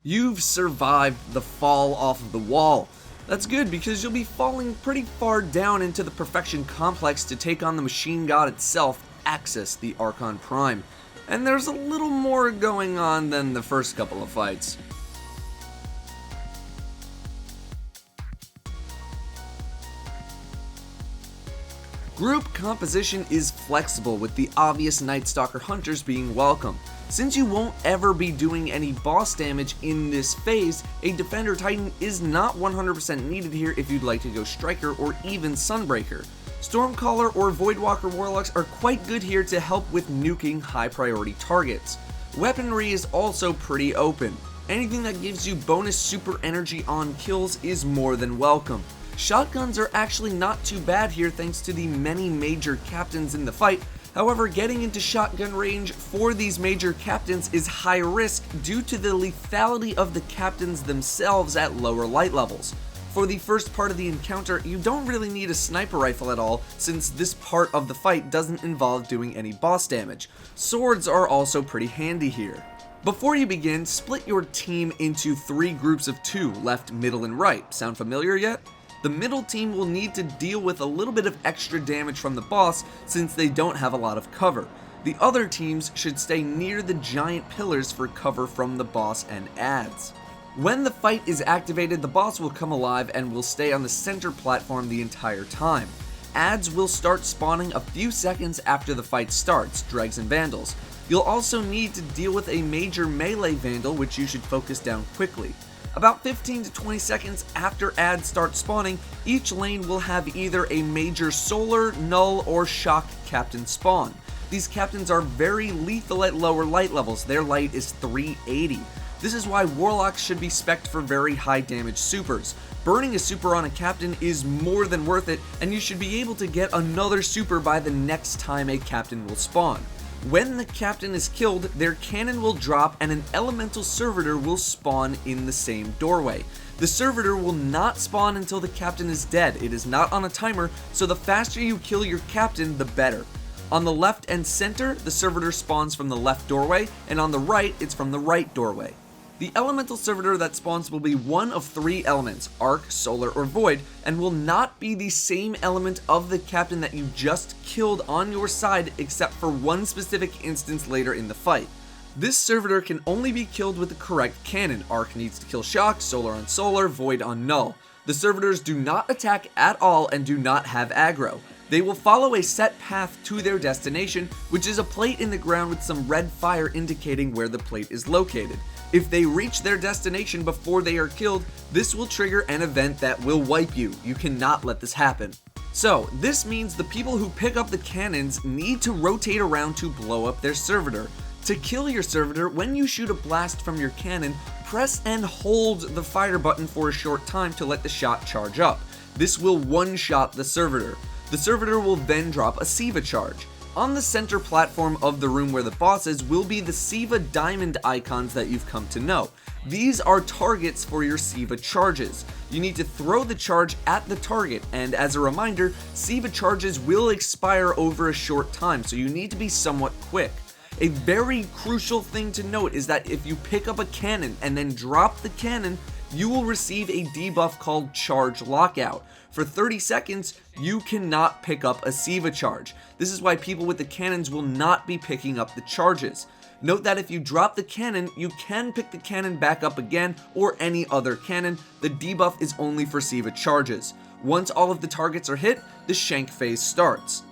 You've survived the fall off of the wall. That's good because you'll be falling pretty far down into the Perfection Complex to take on the machine god itself, Aksis, the Archon Prime. And there's a little more going on than the first couple of fights. Group composition is flexible, with the obvious Night Stalker hunters being welcome. Since you won't ever be doing any boss damage in this phase, a Defender Titan is not 100% needed here if you'd like to go Striker or even Sunbreaker. Stormcaller or Voidwalker Warlocks are quite good here to help with nuking high priority targets. Weaponry is also pretty open. Anything that gives you bonus super energy on kills is more than welcome. Shotguns are actually not too bad here thanks to the many major captains in the fight. However, getting into shotgun range for these major captains is high risk due to the lethality of the captains themselves at lower light levels. For the first part of the encounter, you don't really need a sniper rifle at all, since this part of the fight doesn't involve doing any boss damage. Swords are also pretty handy here. Before you begin, split your team into 3 groups of 2, left, middle, and right. Sound familiar yet? The middle team will need to deal with a little bit of extra damage from the boss since they don't have a lot of cover. The other teams should stay near the giant pillars for cover from the boss and adds. When the fight is activated, the boss will come alive and will stay on the center platform the entire time. Adds will start spawning a few seconds after the fight starts, Dregs and Vandals. You'll also need to deal with a major melee Vandal, which you should focus down quickly. About 15 to 20 seconds after adds start spawning, each lane will have either a major solar, null, or shock captain spawn. These captains are very lethal at lower light levels. Their light is 380. This is why Warlocks should be spec'd for very high damage supers. Burning a super on a captain is more than worth it, and you should be able to get another super by the next time a captain will spawn. When the captain is killed, their cannon will drop and an elemental servitor will spawn in the same doorway. The servitor will not spawn until the captain is dead. It is not on a timer, so the faster you kill your captain, the better. On the left and center, the servitor spawns from the left doorway, and on the right, it's from the right doorway. The elemental servitor that spawns will be one of 3 elements, Arc, Solar, or Void, and will not be the same element of the captain that you just killed on your side except for one specific instance later in the fight. This servitor can only be killed with the correct cannon. Arc needs to kill Shock, Solar on Solar, Void on Null. The servitors do not attack at all and do not have aggro. They will follow a set path to their destination, which is a plate in the ground with some red fire indicating where the plate is located. If they reach their destination before they are killed, this will trigger an event that will wipe you. You cannot let this happen. So, this means the people who pick up the cannons need to rotate around to blow up their servitor. To kill your servitor, when you shoot a blast from your cannon, press and hold the fire button for a short time to let the shot charge up. This will one-shot the servitor. The servitor will then drop a Siva charge. On the center platform of the room where the boss is will be the Siva diamond icons that you've come to know. These are targets for your Siva charges. You need to throw the charge at the target, and as a reminder, Siva charges will expire over a short time, so you need to be somewhat quick. A very crucial thing to note is that if you pick up a cannon and then drop the cannon, you will receive a debuff called Charge Lockout. For 30 seconds, you cannot pick up a Siva charge. This is why people with the cannons will not be picking up the charges. Note that if you drop the cannon, you can pick the cannon back up again or any other cannon. The debuff is only for Siva charges. Once all of the targets are hit, the Shank phase starts.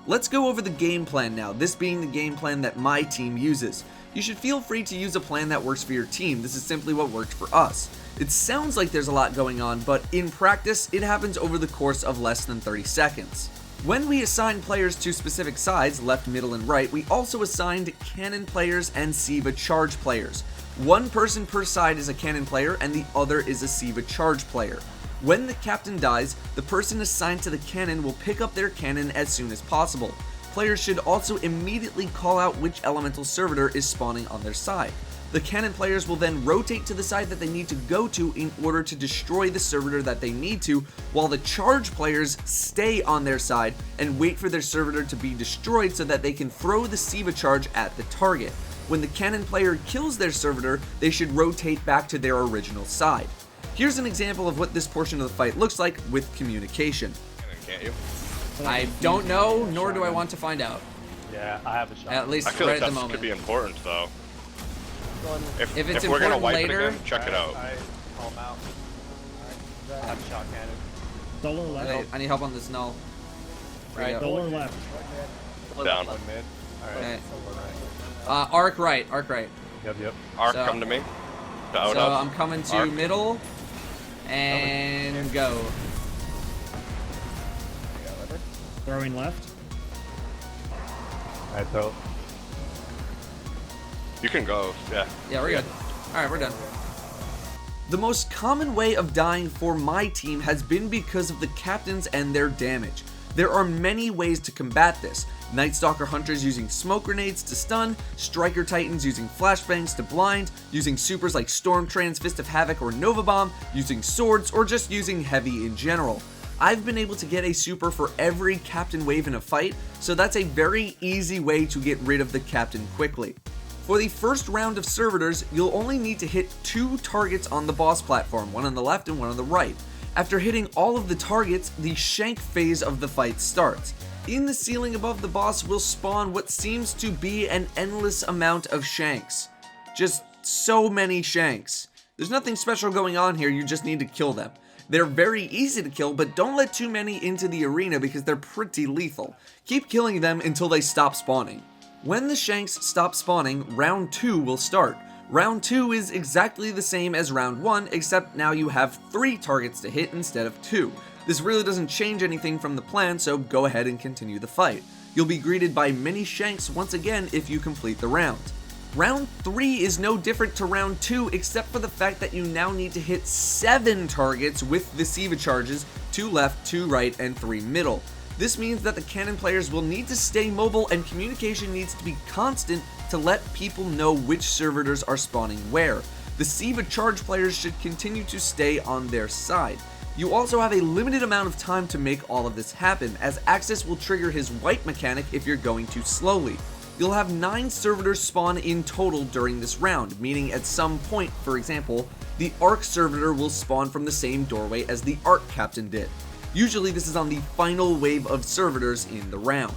Let's go over the game plan now, this being the game plan that my team uses. You should feel free to use a plan that works for your team. This is simply what worked for us. It sounds like there's a lot going on, but in practice, it happens over the course of less than 30 seconds. When we assign players to specific sides, left, middle, and right, we also assigned cannon players and Siva charge players. One person per side is a cannon player and the other is a Siva charge player. When the captain dies, the person assigned to the cannon will pick up their cannon as soon as possible. Players should also immediately call out which elemental servitor is spawning on their side. The cannon players will then rotate to the side that they need to go to in order to destroy the servitor that they need to, while the charge players stay on their side and wait for their servitor to be destroyed so that they can throw the Siva charge at the target. when the cannon player kills their servitor, they should rotate back to their original side. Here's an example of what this portion of the fight looks like with communication. Can't you? I don't know, nor do I want to find out. Yeah, I have a shot. At least I feel right like at the that moment. could be important though. If it's we're gonna important wipe later, it again, check it out. Alright, call him out. Alright, I have a shot cannon. Solar left. Wait, I need help on this null. Right. Solar left. Down. One mid. Alright, Okay. so we're right. Arc right, arc right. Yep. Arc, So- come to me. Out So of. I'm coming to Arc. middle and go. Throwing left. Alright, so You can go. Yeah. Yeah, we're good. Alright, we're done. The most common way of dying for my team has been because of the captains and their damage. There are many ways to combat this. Night Stalker Hunters using smoke grenades to stun, Striker Titans using flashbangs to blind, using supers like Stormtrans, Fist of Havoc, or Nova Bomb, using swords, or just using heavy in general. I've been able to get a super for every captain wave in a fight, so that's a very easy way to get rid of the captain quickly. For the first round of servitors, you'll only need to hit 2 targets on the boss platform, one on the left and one on the right. After hitting all of the targets, the shank phase of the fight starts. In the ceiling above the boss will spawn what seems to be an endless amount of shanks. Just so many shanks. There's nothing special going on here, you just need to kill them. They're very easy to kill, but don't let too many into the arena because they're pretty lethal. Keep killing them until they stop spawning. When the shanks stop spawning, round 2 will start. Round 2 is exactly the same as round 1, except now you have 3 targets to hit instead of 2. This really doesn't change anything from the plan, so go ahead and continue the fight. You'll be greeted by many shanks once again if you complete the round. Round 3 is no different to round 2 except for the fact that you now need to hit 7 targets with the Siva charges, 2 left, 2 right, and 3 middle. This means that the cannon players will need to stay mobile and communication needs to be constant to let people know which servitors are spawning where. The Siva charge players should continue to stay on their side. You also have a limited amount of time to make all of this happen, as Aksis will trigger his wipe mechanic if you're going too slowly. You'll have 9 servitors spawn in total during this round, meaning at some point, for example, the Arc servitor will spawn from the same doorway as the Arc captain did. Usually this is on the final wave of servitors in the round.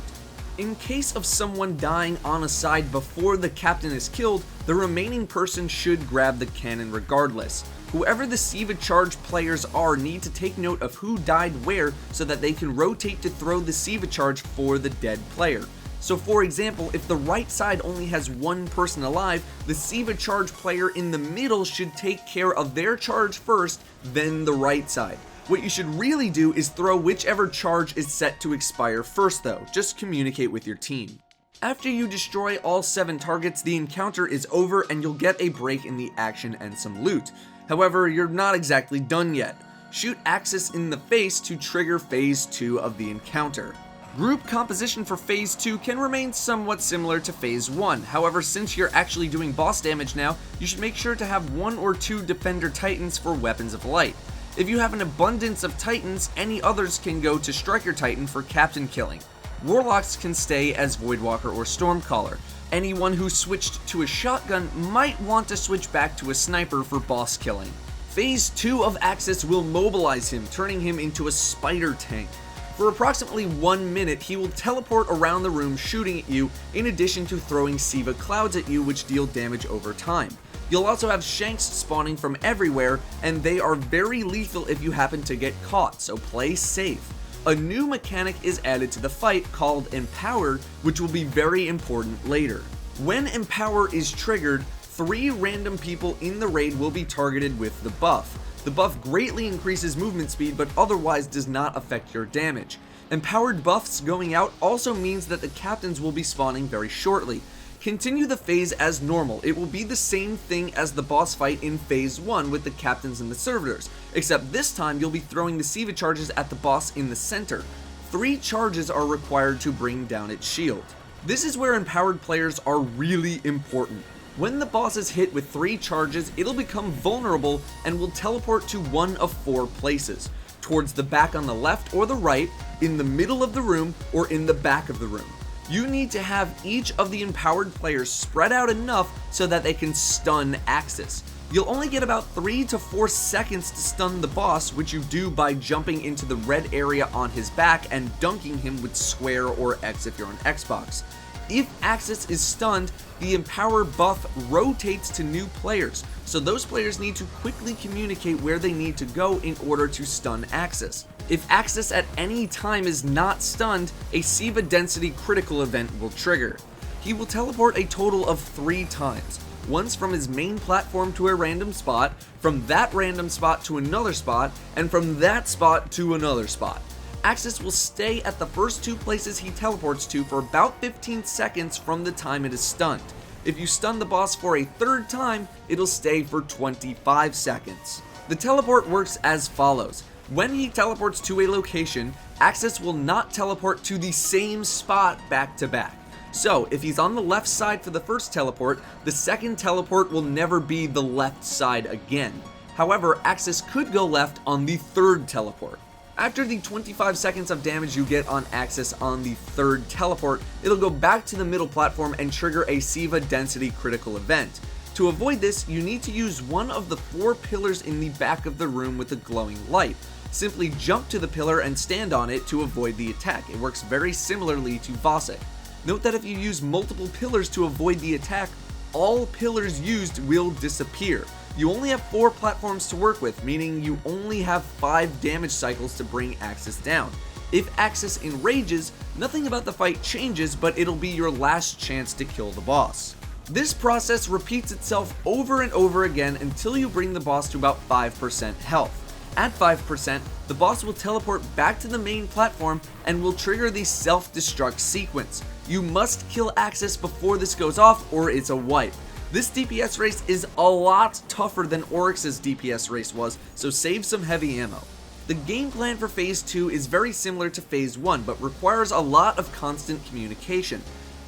In case of someone dying on a side before the captain is killed, the remaining person should grab the cannon regardless. Whoever the Siva charge players are need to take note of who died where so that they can rotate to throw the Siva charge for the dead player. So for example, if the right side only has 1 person alive, the Siva charge player in the middle should take care of their charge first, then the right side. What you should really do is throw whichever charge is set to expire first though, just communicate with your team. After you destroy all 7 targets, the encounter is over and you'll get a break in the action and some loot. However, you're not exactly done yet. Shoot Aksis in the face to trigger phase 2 of the encounter. Group composition for phase 2 can remain somewhat similar to phase 1, however since you're actually doing boss damage now, you should make sure to have 1 or 2 defender titans for weapons of light. If you have an abundance of titans, any others can go to Striker Titan for captain killing. Warlocks can stay as Voidwalker or Stormcaller. Anyone who switched to a shotgun might want to switch back to a sniper for boss killing. Phase 2 of Aksis will mobilize him, turning him into a spider tank. For approximately 1 minute, he will teleport around the room shooting at you, in addition to throwing Siva clouds at you which deal damage over time. You'll also have shanks spawning from everywhere, and they are very lethal if you happen to get caught, so play safe. A new mechanic is added to the fight called Empower, which will be very important later. When Empower is triggered, 3 random people in the raid will be targeted with the buff. The buff greatly increases movement speed but otherwise does not affect your damage. Empowered buffs going out also means that the captains will be spawning very shortly. Continue the phase as normal. It will be the same thing as the boss fight in phase 1 with the captains and the servitors, except this time you'll be throwing the Siva charges at the boss in the center. 3 charges are required to bring down its shield. This is where empowered players are really important. When the boss is hit with 3 charges, it'll become vulnerable and will teleport to one of 4 places: towards the back on the left or the right, in the middle of the room, or in the back of the room. You need to have each of the empowered players spread out enough so that they can stun Aksis. You'll only get about 3 to 4 seconds to stun the boss, which you do by jumping into the red area on his back and dunking him with square or X if you're on Xbox. If Aksis is stunned, the empower buff rotates to new players, so those players need to quickly communicate where they need to go in order to stun Aksis. If Aksis at any time is not stunned, a Siva density critical event will trigger. He will teleport a total of 3 times, once from his main platform to a random spot, from that random spot to another spot, and from that spot to another spot. Aksis will stay at the first 2 places he teleports to for about 15 seconds from the time it is stunned. If you stun the boss for a 3rd time, it'll stay for 25 seconds. The teleport works as follows. When he teleports to a location, Aksis will not teleport to the same spot back to back. So, if he's on the left side for the first teleport, the second teleport will never be the left side again. However, Aksis could go left on the 3rd teleport. After the 25 seconds of damage you get on Aksis on the 3rd teleport, it'll go back to the middle platform and trigger a Siva density critical event. To avoid this, you need to use one of the 4 pillars in the back of the room with a glowing light. Simply jump to the pillar and stand on it to avoid the attack. It works very similarly to Vosek. Note that if you use multiple pillars to avoid the attack, all pillars used will disappear. You only have 4 platforms to work with, meaning you only have 5 damage cycles to bring Aksis down. If Aksis enrages, nothing about the fight changes, but it'll be your last chance to kill the boss. This process repeats itself over and over again until you bring the boss to about 5% health. At 5%, the boss will teleport back to the main platform and will trigger the self-destruct sequence. You must kill Aksis before this goes off or it's a wipe. This DPS race is a lot tougher than Oryx's DPS race was, so save some heavy ammo. The game plan for Phase 2 is very similar to Phase 1, but requires a lot of constant communication.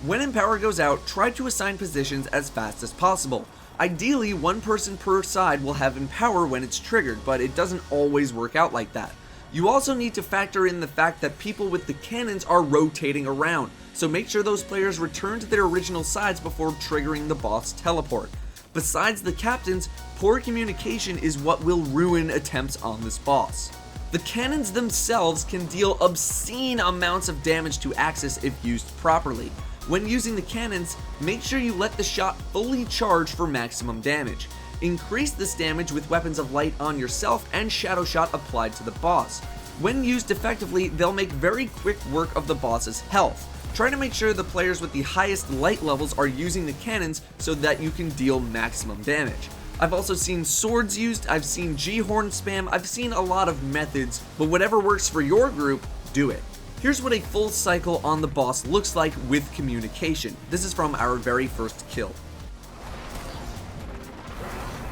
When Empower goes out, try to assign positions as fast as possible. Ideally, 1 person per side will have Empower when it's triggered, but it doesn't always work out like that. You also need to factor in the fact that people with the cannons are rotating around, so make sure those players return to their original sides before triggering the boss teleport. Besides the captains, poor communication is what will ruin attempts on this boss. The cannons themselves can deal obscene amounts of damage to Aksis if used properly. When using the cannons, make sure you let the shot fully charge for maximum damage. Increase this damage with weapons of light on yourself and shadow shot applied to the boss. When used effectively, they'll make very quick work of the boss's health. Try to make sure the players with the highest light levels are using the cannons so that you can deal maximum damage. I've also seen swords used, I've seen G-horn spam, I've seen a lot of methods, but whatever works for your group, do it. Here's what a full cycle on the boss looks like with communication. This is from our very first kill.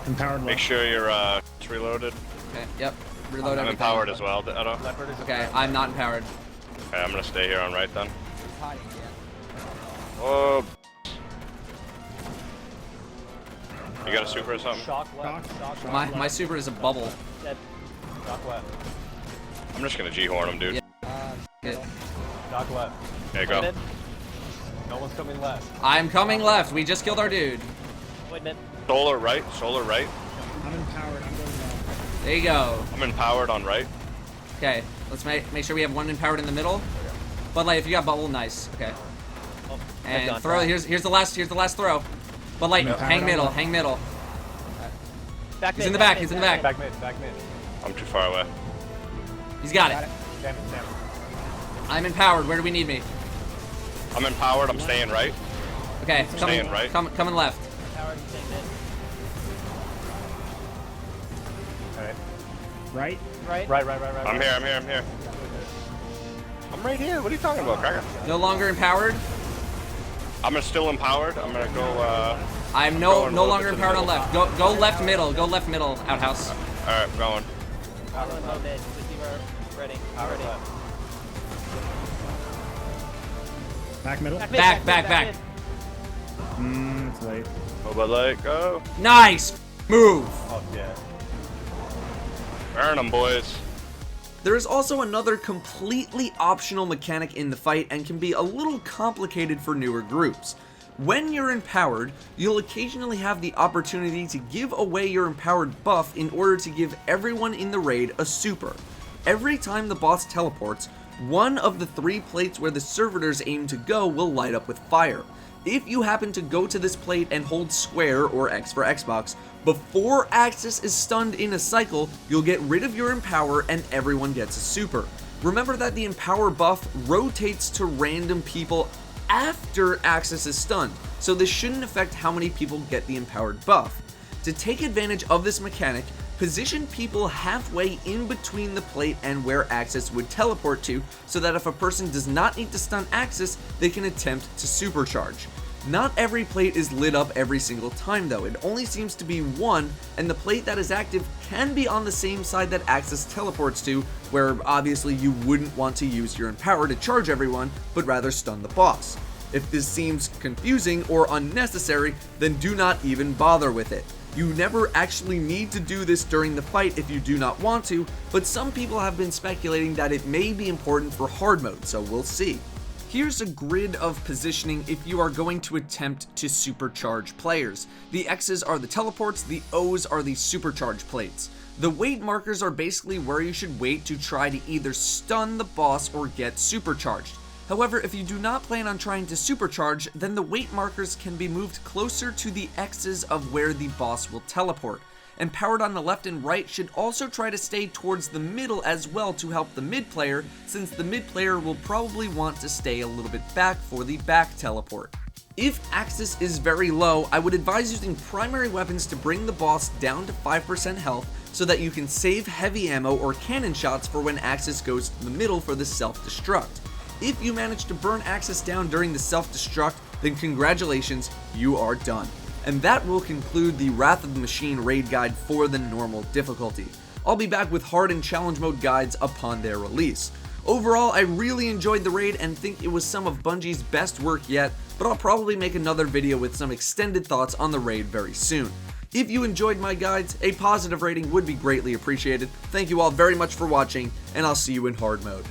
Empowered Make left. sure you're reloaded. Okay, yep. Reload I'm everything. empowered as well, Datto. Leopard is okay, I'm not empowered. Okay, I'm gonna stay here on right then. He's hiding again. Oh. You got a super or something? Shock left. Shock. Shock left. Shock My super is a bubble. Dead. Shock left. I'm just gonna G-horn him, dude. Yeah. Good. Knock left. Okay, go. Dead. No one's coming left. I'm coming left. We just killed our dude. Wait, mid. Solar right, solar right. I'm empowered. I'm going left. There you go. I'm empowered on right. Okay, let's make sure we have one empowered in the middle. But like, if you got bubble, nice. Okay. Oh, And done. throw. Here's the last throw. But like, Empowered hang on middle. left. Hang middle. Back He's mid, in the back, mid, he's in the back. Back mid, back mid. I'm too far away. He's got it. Damn it, damn it. I'm empowered. Where do we need me? I'm empowered, I'm staying right. Okay, Staying right. coming left. Howard, stay mid. Right. Right. I'm here. I'm right here. What are you talking about, Cracker? No longer empowered. I'm still empowered. I'm gonna go, I'm Going no a little longer bit to the empowered on middle. left. Go left middle. Go left middle. Outhouse. Alright, going. Power low mid. Receiver ready. Power ready. left. Back middle. Mid, Back. mid. It's late. Oh, but like, go. Nice move. Oh, yeah. Burn them, boys. There is also another completely optional mechanic in the fight and can be a little complicated for newer groups. When you're empowered, you'll occasionally have the opportunity to give away your empowered buff in order to give everyone in the raid a super. Every time the boss teleports, one of the 3 plates where the servitors aim to go will light up with fire. If you happen to go to this plate and hold square, or X for Xbox, before Aksis is stunned in a cycle, you'll get rid of your empower and everyone gets a super. Remember that the empower buff rotates to random people after Aksis is stunned, so this shouldn't affect how many people get the empowered buff. To take advantage of this mechanic, position people halfway in between the plate and where Aksis would teleport to, so that if a person does not need to stun Aksis, they can attempt to supercharge. Not every plate is lit up every single time though, it only seems to be one, and the plate that is active can be on the same side that Aksis teleports to, where obviously you wouldn't want to use your empower to charge everyone, but rather stun the boss. If this seems confusing or unnecessary, then do not even bother with it. You never actually need to do this during the fight if you do not want to, but some people have been speculating that it may be important for hard mode, so we'll see. Here's a grid of positioning if you are going to attempt to supercharge players. The X's are the teleports, the O's are the supercharge plates. The wait markers are basically where you should wait to try to either stun the boss or get supercharged. However, if you do not plan on trying to supercharge, then the wait markers can be moved closer to the X's of where the boss will teleport. Empowered on the left and right should also try to stay towards the middle as well to help the mid player, since the mid player will probably want to stay a little bit back for the back teleport. If Aksis is very low, I would advise using primary weapons to bring the boss down to 5% health so that you can save heavy ammo or cannon shots for when Aksis goes to the middle for the self-destruct. If you manage to burn Aksis down during the self-destruct, then congratulations, you are done. And that will conclude the Wrath of the Machine raid guide for the normal difficulty. I'll be back with hard and challenge mode guides upon their release. Overall, I really enjoyed the raid and think it was some of Bungie's best work yet, but I'll probably make another video with some extended thoughts on the raid very soon. If you enjoyed my guides, a positive rating would be greatly appreciated. Thank you all very much for watching, and I'll see you in hard mode.